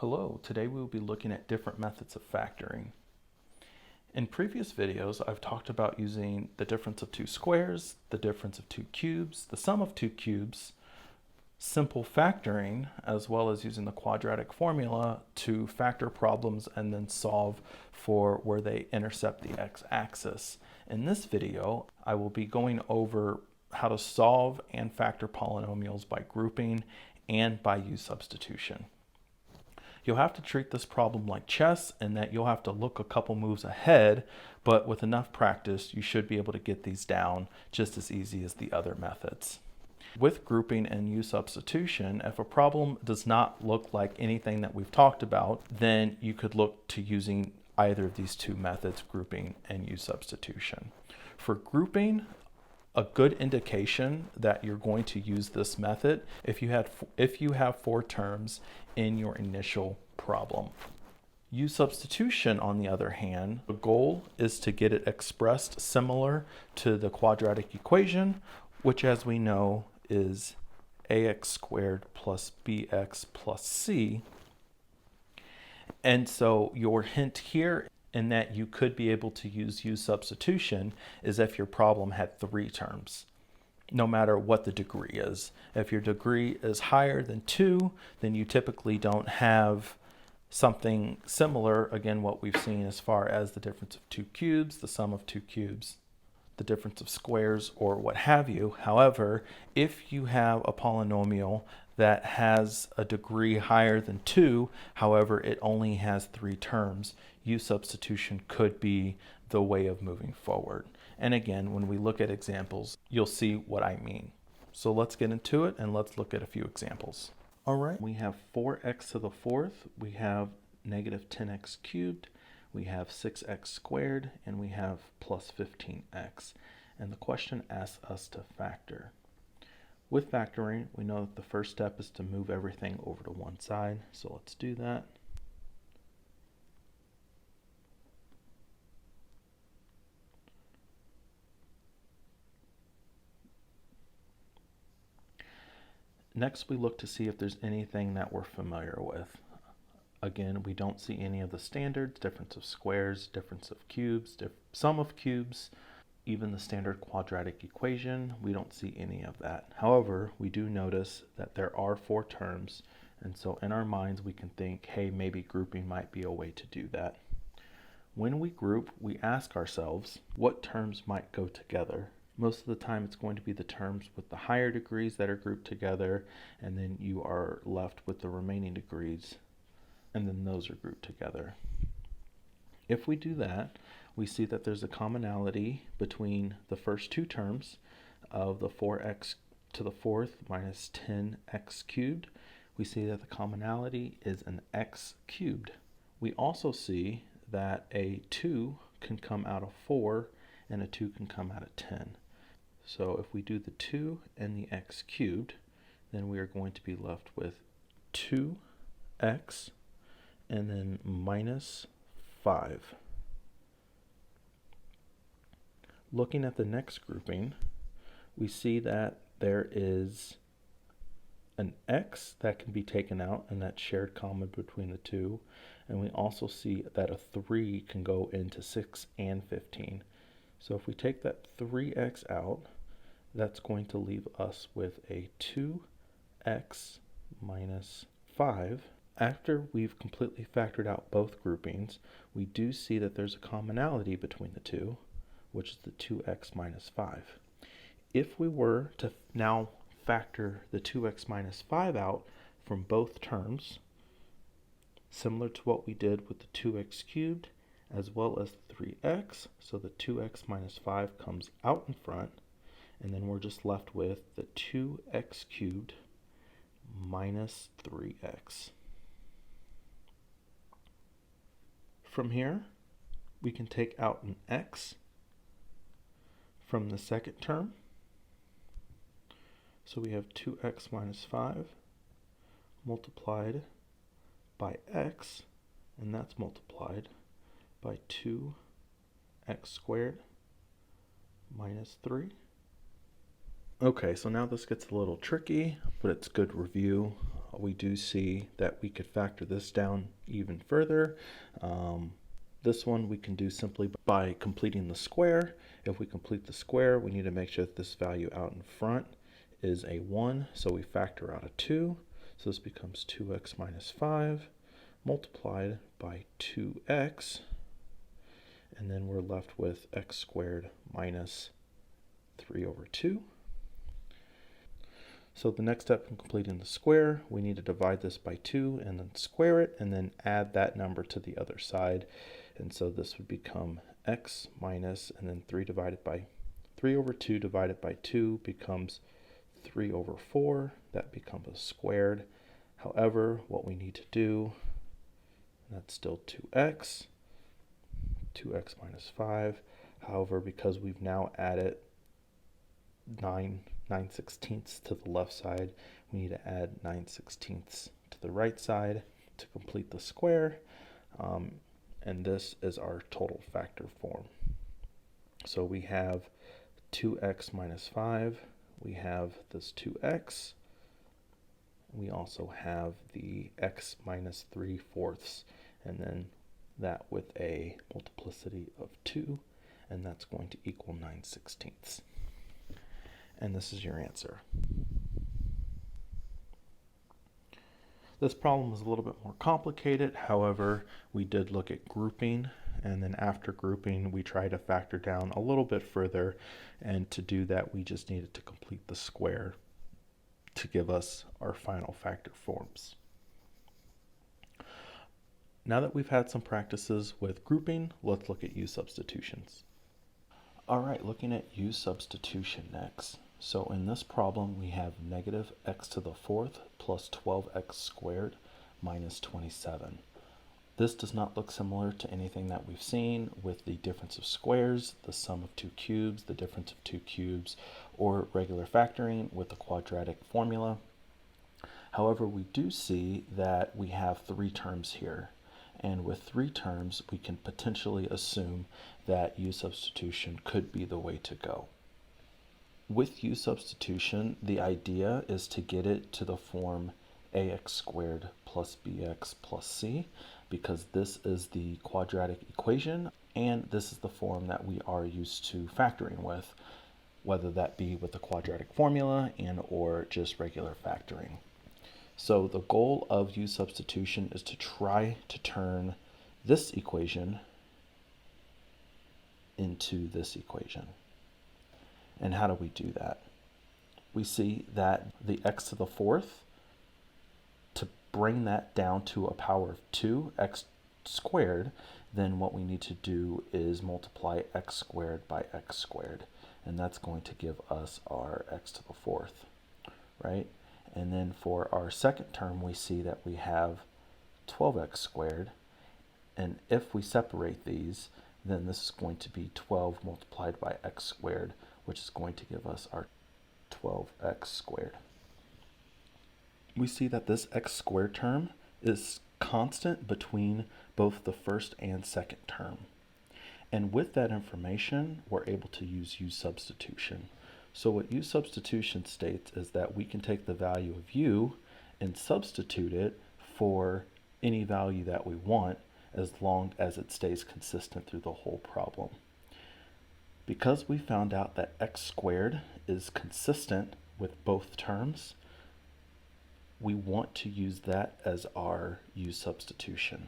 Hello, today we will be looking at different methods of factoring. In previous videos, I've talked about using the difference of two squares, the difference of two cubes, the sum of two cubes, simple factoring, as well as using the quadratic formula to factor problems and then solve for where they intercept the x-axis. In this video, I will be going over how to solve and factor polynomials by grouping and by U-substitution. You'll have to treat this problem like chess in that you'll have to look a couple moves ahead, but with enough practice, you should be able to get these down just as easy as the other methods. With grouping and U-substitution, if a problem does not look like anything that we've talked about, then you could look to using either of these two methods, grouping and U-substitution. For grouping, a good indication that you're going to use this method if you have four terms in your initial problem. U-substitution, on the other hand, the goal is to get it expressed similar to the quadratic equation, which, as we know, is ax squared plus bx plus c. And so your hint here in that you could be able to use U-substitution is if your problem had three terms, no matter what the degree is. If your degree is higher than 2, then you typically don't have something similar, again, what we've seen as far as the difference of two cubes, the sum of two cubes, the difference of squares, or what have you. However, if you have a polynomial that has a degree higher than 2, however, it only has 3 terms, U-substitution could be the way of moving forward. And again, when we look at examples, you'll see what I mean. So let's get into it and let's look at a few examples. All right, we have 4x to the fourth, we have negative 10x cubed, we have 6x squared, and we have plus 15x. And the question asks us to factor. With factoring, we know that the first step is to move everything over to one side. So let's do that. Next, we look to see if there's anything that we're familiar with. Again, we don't see any of the standards, difference of squares, difference of cubes, sum of cubes, even the standard quadratic equation. We don't see any of that. However, we do notice that there are 4 terms, and so in our minds we can think, hey, maybe grouping might be a way to do that. When we group, we ask ourselves what terms might go together. Most of the time it's going to be the terms with the higher degrees that are grouped together, and then you are left with the remaining degrees, and then those are grouped together. If we do that, we see that there's a commonality between the first 2 terms of the 4x to the fourth minus 10x cubed. We see that the commonality is an x cubed. We also see that a 2 can come out of 4 and a 2 can come out of 10. So if we do the 2 and the x cubed, then we are going to be left with 2x and then minus 5. Looking at the next grouping, we see that there is an x that can be taken out, and that's shared common between the two. And we also see that a 3 can go into 6 and 15. So if we take that 3x out, that's going to leave us with a 2x minus 5. After we've completely factored out both groupings, we do see that there's a commonality between the two, which is the 2x minus 5. If we were to now factor the 2x minus 5 out from both terms, similar to what we did with the 2x cubed as well as 3x, so the 2x minus 5 comes out in front, and then we're just left with the 2x cubed minus 3x. From here, we can take out an x from the second term. So we have 2x minus 5 multiplied by x, and that's multiplied by 2x squared minus 3. Okay, so now this gets a little tricky, but it's good review. we do see that we could factor this down even further. This one we can do simply by completing the square. If we complete the square, we need to make sure that this value out in front is a 1, so we factor out a 2. So this becomes 2x minus 5 multiplied by 2x, and then we're left with x squared minus 3 over 2. So the next step in completing the square, we need to divide this by 2 and then square it and then add that number to the other side. And so this would become x minus, and then 3 over 2 divided by 2 becomes 3 over 4. That becomes squared. However, what we need to do, that's still 2x minus 5. However, because we've now added 9/16 to the left side, we need to add 9/16 to the right side to complete the square. And this is our total factor form. So we have 2x minus 5. We have this 2x. We also have the x minus 3/4, and then that with a multiplicity of 2, and that's going to equal 9/16. And this is your answer. This problem is a little bit more complicated. However, we did look at grouping, and then after grouping, we tried to factor down a little bit further. And to do that, we just needed to complete the square to give us our final factor forms. Now that we've had some practices with grouping, let's look at U-substitutions. All right, looking at U-substitution next. So in this problem, we have negative x to the 4th plus 12x squared minus 27. This does not look similar to anything that we've seen with the difference of squares, the sum of 2 cubes, the difference of 2 cubes, or regular factoring with the quadratic formula. However, we do see that we have 3 terms here. And with 3 terms, we can potentially assume that U-substitution could be the way to go. With U-substitution, the idea is to get it to the form ax squared plus bx plus c, because this is the quadratic equation, and this is the form that we are used to factoring with, whether that be with the quadratic formula and or just regular factoring. So the goal of U-substitution is to try to turn this equation into this equation. And how do we do that? We see that the x to the 4th, to bring that down to a power of 2, x squared, then what we need to do is multiply x squared by x squared. And that's going to give us our x to the 4th, right? And then for our second term, we see that we have 12x squared. And if we separate these, then this is going to be 12 multiplied by x squared, which is going to give us our 12x squared. We see that this x squared term is constant between both the first and second term. And with that information, we're able to use U-substitution. So what U-substitution states is that we can take the value of u and substitute it for any value that we want, as long as it stays consistent through the whole problem. Because we found out that x squared is consistent with both terms, we want to use that as our U-substitution.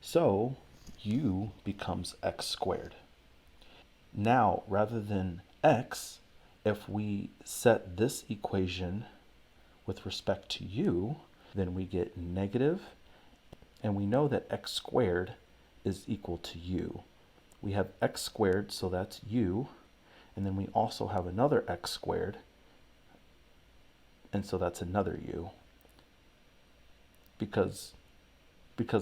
So u becomes x squared. Now, rather than x, if we set this equation with respect to u, then we get negative, and we know that x squared is equal to u. We have x squared, so that's u, and then we also have another x squared, and so that's another u. Because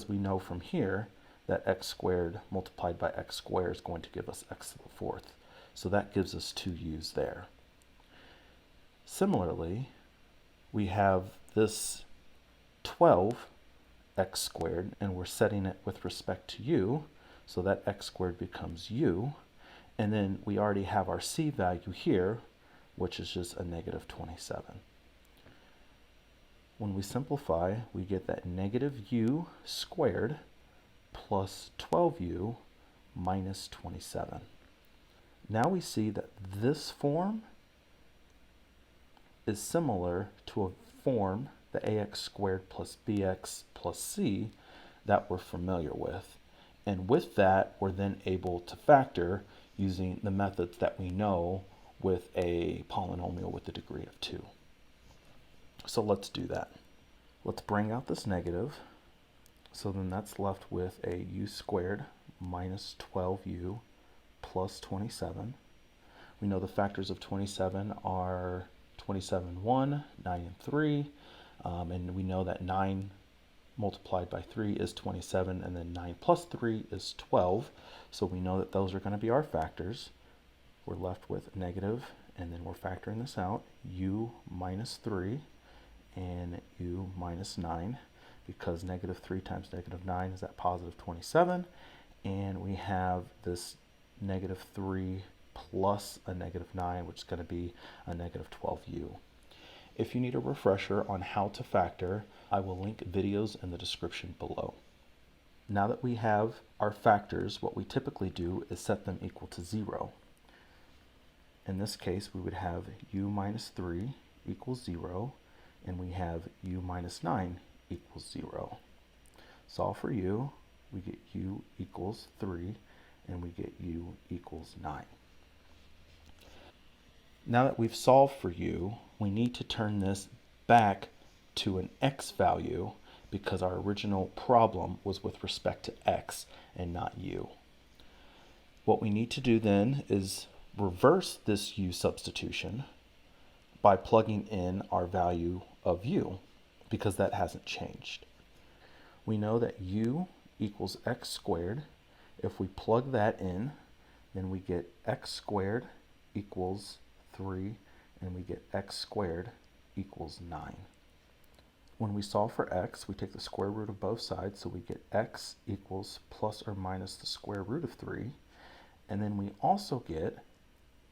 we know from here that x squared multiplied by x squared is going to give us x to the 4th. So that gives us 2 u's there. Similarly, we have this 12x squared, and we're setting it with respect to u, so that x squared becomes u, and then we already have our c value here, which is just a negative 27. When we simplify, we get that negative u squared plus 12u minus 27. Now we see that this form is similar to a form, the ax squared plus bx plus c, that we're familiar with. And with that, we're then able to factor using the methods that we know with a polynomial with a degree of 2. So let's do that. Let's bring out this negative. So then that's left with a u squared minus 12u plus 27. We know the factors of 27 are 27, 1, 9, and 3. And we know that 9 multiplied by 3 is 27, and then 9 plus 3 is 12. So we know that those are going to be our factors. We're left with negative, and then we're factoring this out, u minus 3 and u minus 9, because negative 3 times negative 9 is that positive 27. And we have this negative 3 plus a negative 9, which is going to be a negative 12u. If you need a refresher on how to factor, I will link videos in the description below. Now that we have our factors, what we typically do is set them equal to 0. In this case, we would have u minus 3 equals 0, and we have u minus 9 equals 0. Solve for u, we get u equals 3, and we get u equals 9. Now that we've solved for u, we need to turn this back to an x value because our original problem was with respect to x and not u. What we need to do then is reverse this u substitution by plugging in our value of u, because that hasn't changed. We know that u equals x squared. If we plug that in, then we get x squared equals 3, and we get x squared equals 9. When we solve for x, we take the square root of both sides, so we get x equals plus or minus the square root of 3, and then we also get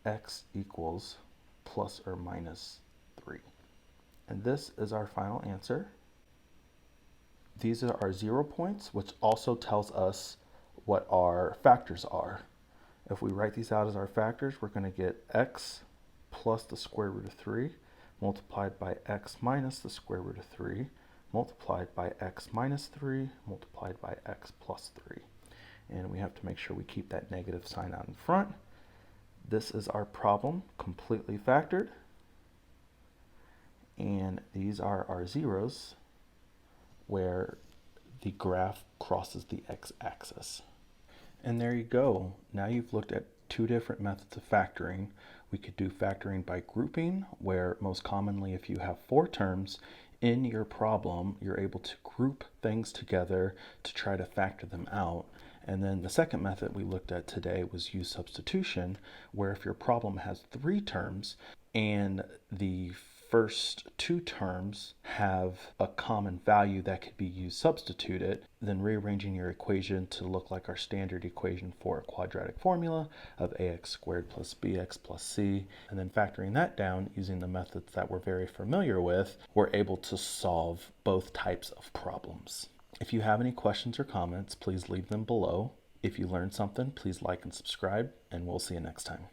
x equals plus or minus 3. And this is our final answer. These are our 0 points, which also tells us what our factors are. If we write these out as our factors, we're going to get x plus the square root of 3 multiplied by x minus the square root of 3 multiplied by x minus 3 multiplied by x plus 3. And we have to make sure we keep that negative sign out in front. This is our problem completely factored. And these are our zeros where the graph crosses the x-axis. And there you go. Now you've looked at two different methods of factoring. We could do factoring by grouping, where most commonly if you have 4 terms in your problem, you're able to group things together to try to factor them out. And then the second method we looked at today was U-Substitution, where if your problem has 3 terms and the first 2 terms have a common value that could be U-substituted, then rearranging your equation to look like our standard equation for a quadratic formula of ax squared plus bx plus c, and then factoring that down using the methods that we're very familiar with, we're able to solve both types of problems. If you have any questions or comments, please leave them below. If you learned something, please like and subscribe, and we'll see you next time.